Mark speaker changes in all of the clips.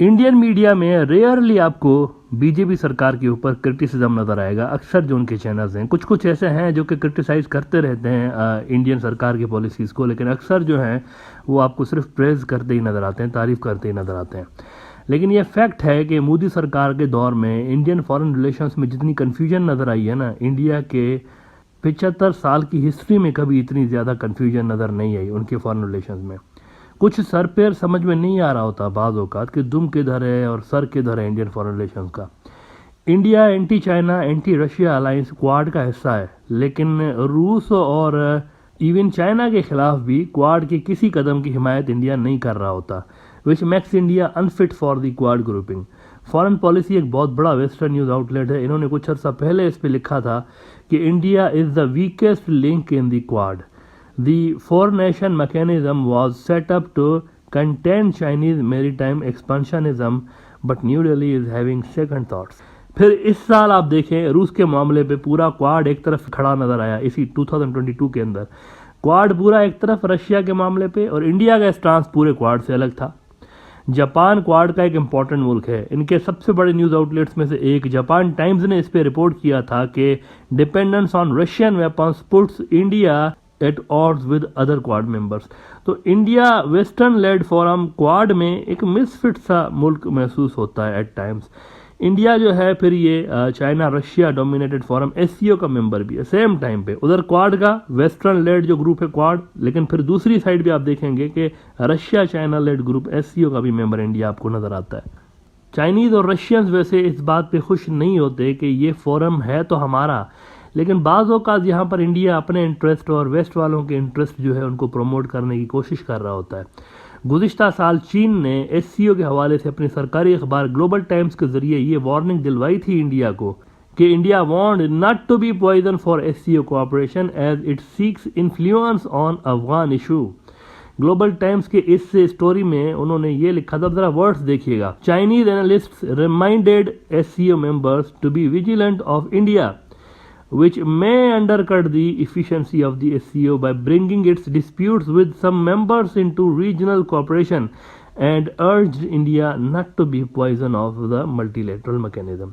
Speaker 1: Indian media में rarely आपको BJP सरकार के ऊपर क्रिटिसिज्म नजर आएगा। अक्सर जो उनके चैनल्स हैं कुछ कुछ ऐसे हैं जो कि क्रिटिसाइज करते रहते हैं इंडियन सरकार की पॉलिसीज़ को, लेकिन अक्सर जो हैं वो आपको सिर्फ प्रेज करते ही नज़र आते हैं, तारीफ़ करते ही नज़र आते हैं। लेकिन ये फैक्ट है कि मोदी सरकार के दौर में इंडियन फॉरेन रिलेशंस में जितनी कन्फ्यूजन नज़र आई है ना, इंडिया के 75 साल की हिस्ट्री में कभी इतनी ज़्यादा कन्फ्यूजन नज़र नहीं आई उनके फॉरेन रिलेशंस में। कुछ सर पैर समझ में नहीं आ रहा होता बाज़ औक़ात कि दुम किधर है और सर किधर है इंडियन फॉरेन रिलेशंस का। India anti China anti Russia alliance quad का हिस्सा है, लेकिन रूस और इवन चाइना के खिलाफ भी क्वाड के किसी कदम की हिमायत इंडिया नहीं कर रहा होता, which makes India unfit for the quad grouping. Foreign policy एक बहुत बड़ा वेस्टर्न न्यूज़ आउटलेट है, इन्होंने कुछ अर्सा पहले इस पर लिखा था कि India is the weakest link in the quad. The four-nation mechanism was set up to contain Chinese maritime expansionism, but New Delhi is having second thoughts. फिर इस साल आप देखें रूस के मामले पे पूरा क्वाड एक तरफ खड़ा नजर आया। इसी 2022 के अंदर क्वाड पूरा एक तरफ रशिया के मामले पे, और इंडिया का स्टांस पूरे क्वाड से अलग था। जापान क्वाड का एक इम्पॉर्टेंट मुल्क है। इनके सबसे बड़े न्यूज़ आउटलेट्स में से एक जापान टाइम्स ने इस पर रिपोर्ट किया था कि dependence on Russian weapons puts India at odds with other Quad members. तो India western led forum Quad में एक मिसफिट सा मुल्क महसूस होता है एट टाइम्स। इंडिया जो है फिर ये China Russia dominated forum SCO का मेंबर भी है सेम टाइम पे। उधर क्वाड का वेस्टर्न लेड जो ग्रुप है क्वाड, लेकिन फिर दूसरी साइड भी आप देखेंगे कि Russia China led group SCO का भी मेंबर इंडिया आपको नजर आता है। चाइनीज और रशियंस वैसे इस बात पे खुश नहीं होते कि ये फोरम है तो हमारा, लेकिन बाज़ औक़ात यहाँ पर इंडिया अपने इंटरेस्ट और वेस्ट वालों के इंटरेस्ट जो है उनको प्रमोट करने की कोशिश कर रहा होता है। गुज़िश्ता साल चीन ने एससीओ के हवाले से अपनी सरकारी अखबार ग्लोबल टाइम्स के ज़रिए ये वार्निंग दिलवाई थी इंडिया को कि India want not to be poison for SCO cooperation as it seeks influence on Afghan issue. Global Times के इस स्टोरी में उन्होंने ये लिखा था, जरा वर्ड्स देखिएगा। Chinese analysts reminded SCO members to be vigilant of India which may undercut the efficiency of the SCO by bringing its disputes with some members into regional cooperation, and urged India not to be poison of the multilateral mechanism.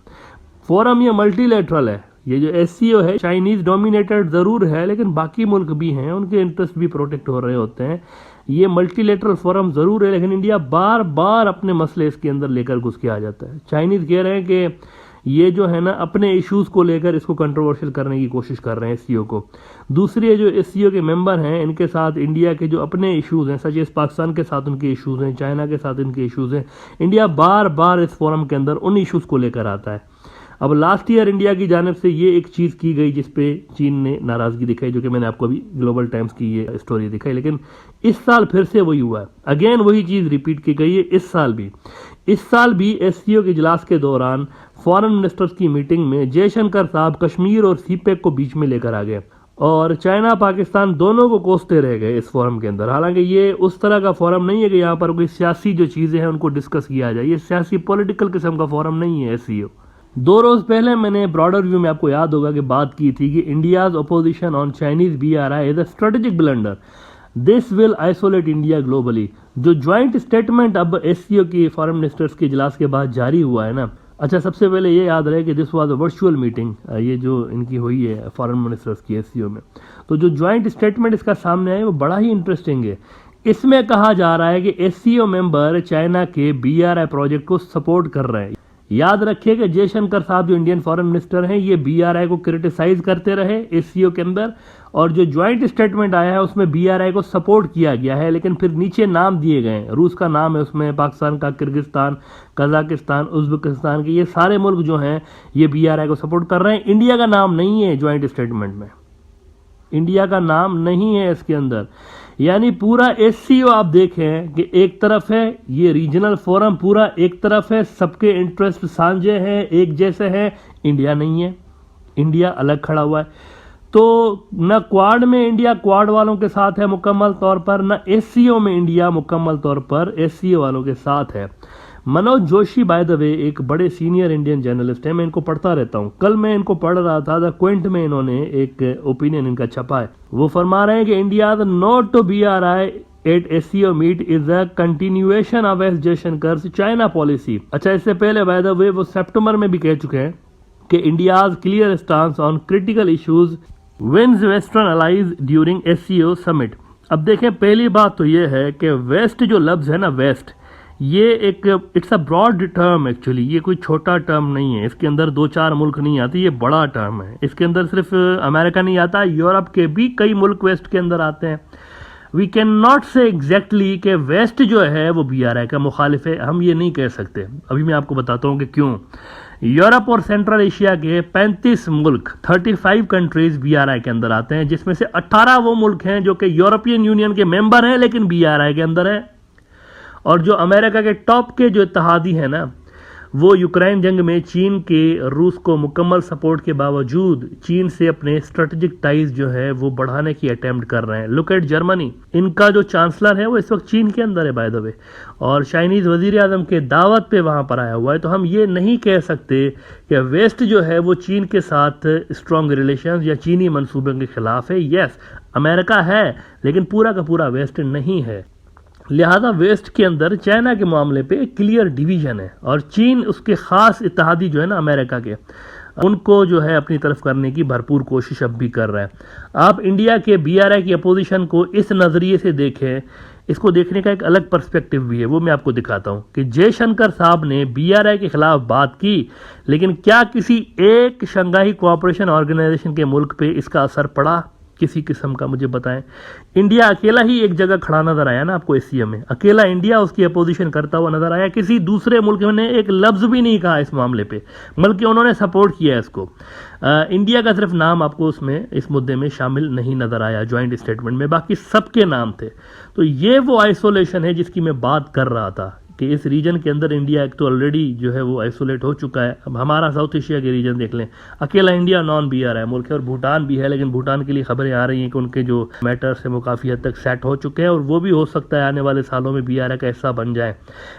Speaker 1: Forum ये multilateral है, ये जो SCO है Chinese dominated ज़रूर है, लेकिन बाकी मुल्क भी हैं, उनके इंटरेस्ट भी प्रोटेक्ट हो रहे होते हैं। ये मल्टीलेटरल फोरम ज़रूर है, लेकिन इंडिया बार बार अपने मसले इसके अंदर लेकर घुस के आ जाता है। चाइनीज़ कह रहे हैं कि ये जो है ना अपने इश्यूज़ को लेकर इसको कंट्रोवर्शियल करने की कोशिश कर रहे हैं एससीओ को। दूसरे जो एससीओ के मेंबर हैं इनके साथ इंडिया के जो अपने इश्यूज़ हैं, सच एस पाकिस्तान के साथ उनके इश्यूज़ हैं, चाइना के साथ इनके इश्यूज़ हैं, इंडिया बार बार इस फोरम के अंदर उन इश्यूज़ को लेकर आता है। अब लास्ट ईयर इंडिया की जानिब से ये एक चीज़ की गई जिस पे चीन ने नाराज़गी दिखाई, जो कि मैंने आपको अभी ग्लोबल टाइम्स की ये स्टोरी दिखाई, लेकिन इस साल फिर से वही हुआ है। अगेन वही चीज़ रिपीट की गई है इस साल भी एससीओ के इजलास के दौरान फॉरेन मिनिस्टर्स की मीटिंग में जयशंकर साहब कश्मीर और सीपेक को बीच में लेकर आ गए और चाइना पाकिस्तान दोनों को कोसते रह गए इस फोरम के अंदर। हालांकि ये उस तरह का फोरम नहीं है कि यहाँ पर कोई सियासी जो चीज़ें हैं उनको डिस्कस किया जाए, ये सियासी पॉलिटिकल किस्म का फोरम नहीं है एससीओ। 2 रोज पहले मैंने ब्रॉडर व्यू में आपको याद होगा कि बात की थी कि India's opposition on Chinese BRI is a strategic blunder, this will isolate India globally. जो ज्वाइंट स्टेटमेंट अब एससीओ की फॉरेन मिनिस्टर्स के इजलास के बाद जारी हुआ है ना, अच्छा सबसे पहले ये याद रहे कि this was a virtual meeting, ये जो इनकी हुई है फॉरेन मिनिस्टर्स की एससीओ में, तो जो ज्वाइंट स्टेटमेंट इसका सामने आया वो बड़ा ही इंटरेस्टिंग है। इसमें कहा जा रहा है कि एससीओ मेंबर चाइना के BRI प्रोजेक्ट को सपोर्ट कर रहे हैं। याद रखिए कि जयशंकर साहब जो इंडियन फॉरेन मिनिस्टर हैं ये BRI को क्रिटिसाइज करते रहे एससीओ के अंदर, और जो ज्वाइंट स्टेटमेंट आया है उसमें BRI को सपोर्ट किया गया है, लेकिन फिर नीचे नाम दिए गए हैं। रूस का नाम है उसमें, पाकिस्तान का, किर्गिस्तान, कजाकिस्तान, उज्बेकिस्तान के, ये सारे मुल्क जो हैं ये BRI को सपोर्ट कर रहे हैं। इंडिया का नाम नहीं है ज्वाइंट स्टेटमेंट में, इंडिया का नाम नहीं है इसके अंदर। यानी पूरा एससीओ आप देखें कि एक तरफ है ये रीजनल फोरम, पूरा एक तरफ है, सबके इंटरेस्ट साझे हैं, एक जैसे हैं, इंडिया नहीं है, इंडिया अलग खड़ा हुआ है। तो न क्वाड में इंडिया क्वाड वालों के साथ है मुकम्मल तौर पर, न एससीओ में इंडिया मुकम्मल तौर पर एससीओ वालों के साथ है। Manoj Joshi by the way एक बड़े सीनियर इंडियन जर्नलिस्ट हैं, मैं इनको पढ़ता रहता हूँ। कल मैं इनको पढ़ रहा था, द क्विंट में इन्होंने एक ओपिनियन इनका छपा है। वो फरमा रहे हैं कि India note to BRI at SCO meet is a continuation of S Jaishankar China policy. अच्छा, इससे पहले बाय द वे वो सितंबर में भी कह चुके हैं कि India's clear stance on critical issues wins western allies during SCO summit. अब देखें, पहली बात तो ये है कि वेस्ट जो लफ्ज है ना, वेस्ट, ये एक it's a broad term actually, ये कोई छोटा टर्म नहीं है। इसके अंदर 2-4 मुल्क नहीं आते, ये बड़ा टर्म है। इसके अंदर सिर्फ अमेरिका नहीं आता, यूरोप के भी कई मुल्क वेस्ट के अंदर आते हैं। वी कैन नॉट से एग्जैक्टली कि वेस्ट जो है वो BRI का मुखालिफ है, हम ये नहीं कह सकते। अभी मैं आपको बताता हूँ कि क्यों। यूरोप और सेंट्रल एशिया के 35 मुल्क 35 कंट्रीज BRI के अंदर आते हैं, जिसमें से 18 वो मुल्क हैं जो कि यूरोपियन यूनियन के मेंबर हैं लेकिन BRI के अंदर है। और जो अमेरिका के टॉप के जो इत्तेहादी हैं ना, वो यूक्रेन जंग में चीन के रूस को मुकम्मल सपोर्ट के बावजूद चीन से अपने स्ट्रेटेजिक टाइज जो है वो बढ़ाने की अटेम्प्ट कर रहे हैं। लुक एट जर्मनी, इनका जो चांसलर है वो इस वक्त चीन के अंदर है बाय द वे, और चाइनीज वजीर आजम के दावत पे वहां पर आया हुआ है। तो हम ये नहीं कह सकते कि वेस्ट जो है वो चीन के साथ स्ट्रॉन्ग रिलेशंस या चीनी मंसूबों के खिलाफ है। यस, अमेरिका है लेकिन पूरा का पूरा वेस्ट नहीं है। लिहाजा वेस्ट के अंदर चाइना के मामले पे एक क्लियर डिवीजन है, और चीन उसके खास इत्तेहादी जो है ना अमेरिका के, उनको जो है अपनी तरफ करने की भरपूर कोशिश अब भी कर रहा है। आप इंडिया के BRI की अपोजिशन को इस नज़रिए से देखें, इसको देखने का एक अलग पर्सपेक्टिव भी है, वो मैं आपको दिखाता हूँ कि जयशंकर साहब ने BRI के खिलाफ बात की, लेकिन क्या किसी एक शंघाई कोऑपरेशन ऑर्गेनाइजेशन के मुल्क पे इसका असर पड़ा किसी किस्म का? मुझे बताएं। इंडिया अकेला ही एक जगह खड़ा नजर आया ना आपको SCO में, अकेला इंडिया उसकी अपोजिशन करता हुआ नजर आया। किसी दूसरे मुल्क ने एक लफ्ज भी नहीं कहा इस मामले पे, बल्कि उन्होंने सपोर्ट किया इसको। इंडिया का सिर्फ नाम आपको उसमें इस मुद्दे में शामिल नहीं नजर आया ज्वाइंट स्टेटमेंट में, बाकी सबके नाम थे। तो ये वो आइसोलेशन है जिसकी मैं बात कर रहा था कि इस रीजन के अंदर इंडिया एक तो ऑलरेडी जो है वो आइसोलेट हो चुका है। अब हमारा साउथ एशिया के रीजन देख लें, अकेला इंडिया नॉन BRI मुल्क है, और भूटान भी है, लेकिन भूटान के लिए खबरें आ रही हैं कि उनके जो मैटर्स हैं वो काफ़ी हद तक सेट हो चुके हैं, और वो भी हो सकता है आने वाले सालों में BRI का हिस्सा बन जाए।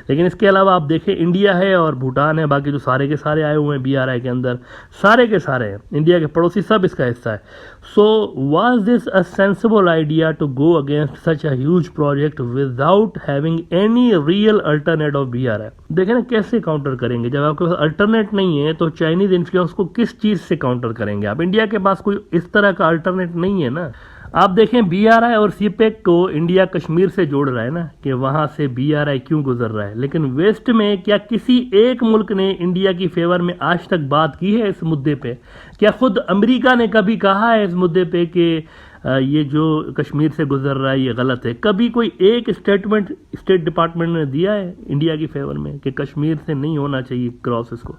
Speaker 1: लेकिन इसके अलावा आप देखें, इंडिया है और भूटान है, बाकी जो सारे के सारे आए हुए हैं BRI के अंदर, सारे के सारे हैं, इंडिया के पड़ोसी सब इसका हिस्सा है। So was this a sensible idea to go against such a huge project without having any real alternate of BRI? देखें ना कैसे काउंटर करेंगे, जब आपके पास अल्टरनेट नहीं है तो चाइनीज इन्फ्लुएंस को किस चीज से काउंटर करेंगे आप? इंडिया के पास कोई इस तरह का अल्टरनेट नहीं है ना। आप देखें, BRI और CPEC को इंडिया कश्मीर से जोड़ रहा है ना, कि वहां से BRI क्यों गुजर रहा है, लेकिन वेस्ट में क्या किसी एक मुल्क ने इंडिया की फेवर में आज तक बात की है इस मुद्दे पे? क्या खुद अमेरिका ने कभी कहा है इस मुद्दे पे कि ये जो कश्मीर से गुजर रहा है ये गलत है? कभी कोई एक स्टेटमेंट स्टेट डिपार्टमेंट ने दिया है इंडिया की फेवर में कि कश्मीर से नहीं होना चाहिए क्रॉस इसको?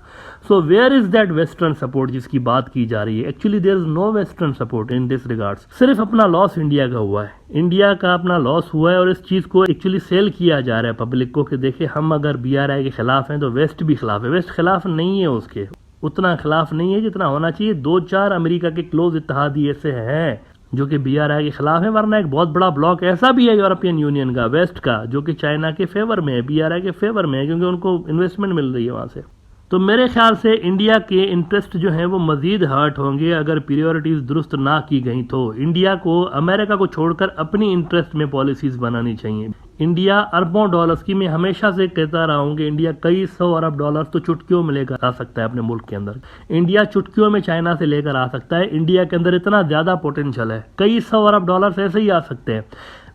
Speaker 1: So where is that western support जिसकी बात की जा रही है? Actually there is no western support in this regards. सिर्फ अपना लॉस इंडिया का हुआ है, इंडिया का अपना लॉस हुआ है, और इस चीज को एक्चुअली सेल किया जा रहा है पब्लिक को कि देखिए हम अगर BRI के खिलाफ हैं तो वेस्ट भी खिलाफ है। वेस्ट खिलाफ नहीं है, उसके उतना खिलाफ नहीं है जितना होना चाहिए। 2-4 अमेरिका के क्लोज इत्तेहादी ऐसे हैं जो कि BRI के खिलाफ है, वरना एक बहुत बड़ा ब्लॉक ऐसा भी है यूरोपियन यूनियन का, वेस्ट का, जो कि चाइना के फेवर में है, BRI के फेवर में है, क्योंकि उनको इन्वेस्टमेंट मिल रही है वहां से। तो मेरे ख्याल से इंडिया के इंटरेस्ट जो हैं वो मजीद हर्ट होंगे अगर प्रायोरिटीज दुरुस्त ना की गई तो। इंडिया को अमेरिका को छोड़कर अपनी इंटरेस्ट में पॉलिसीज बनानी चाहिए। इंडिया अरबों डॉलर्स की, मैं हमेशा से कहता रहा हूं कि इंडिया कई 100 अरब डॉलर्स तो चुटकियों में लेकर आ सकता है अपने मुल्क के अंदर। इंडिया चुटकियों में चाइना से लेकर आ सकता है। इंडिया के अंदर इतना ज्यादा पोटेंशियल है, कई 100 अरब डॉलर्स ऐसे ही आ सकते हैं।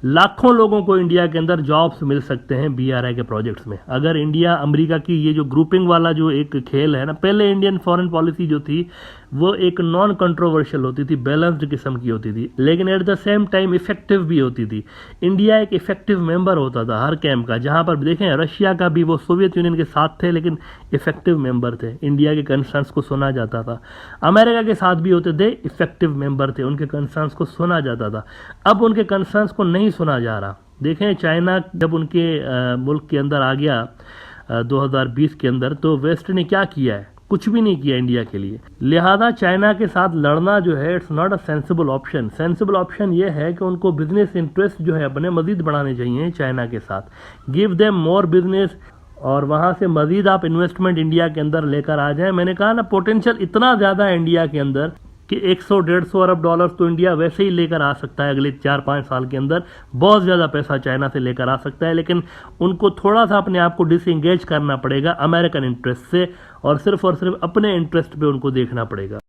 Speaker 1: लाखों लोगों को इंडिया के अंदर जॉब्स मिल सकते हैं BRI के प्रोजेक्ट्स में, अगर इंडिया अमेरिका की ये जो ग्रुपिंग वाला जो एक खेल है ना, पहले इंडियन फॉरेन पॉलिसी जो थी वो एक नॉन कंट्रोवर्शियल होती थी, बैलेंस्ड किस्म की होती थी, लेकिन at the same time effective भी होती थी। इंडिया एक इफेक्टिव मेंबर होता था हर कैंप का, जहां पर देखें रशिया का भी, वो सोवियत यूनियन के साथ थे लेकिन इफेक्टिव मेंबर थे, इंडिया के कंसर्न्स को सुना जाता था। अमेरिका के साथ भी होते थे, इफेक्टिव मेंबर थे, उनके कंसर्न्स को सुना जाता था। अब उनके कंसर्न्स को नहीं सुना जा रहा। देखें चाइना जब उनके मुल्क के अंदर आ गया 2020 के अंदर, तो वेस्ट ने क्या किया है? कुछ भी नहीं किया इंडिया के लिए। लिहाजा चाइना के साथ लड़ना जो है it's not a sensible option. Sensible option ये है कि उनको बिजनेस इंटरेस्ट जो है अपने मजीद बढ़ाने चाहिए चाइना के साथ, गिव देम मोर बिजनेस, और वहां से मजीद आप इन्वेस्टमेंट इंडिया के अंदर लेकर आ जाए। मैंने कहा ना, पोटेंशियल इतना ज्यादा है इंडिया के अंदर कि 100-150 अरब डॉलर तो इंडिया वैसे ही लेकर आ सकता है अगले 4-5 साल के अंदर। बहुत ज़्यादा पैसा चाइना से लेकर आ सकता है, लेकिन उनको थोड़ा सा अपने आप को डिसएंगेज करना पड़ेगा अमेरिकन इंटरेस्ट से और सिर्फ अपने इंटरेस्ट पे उनको देखना पड़ेगा।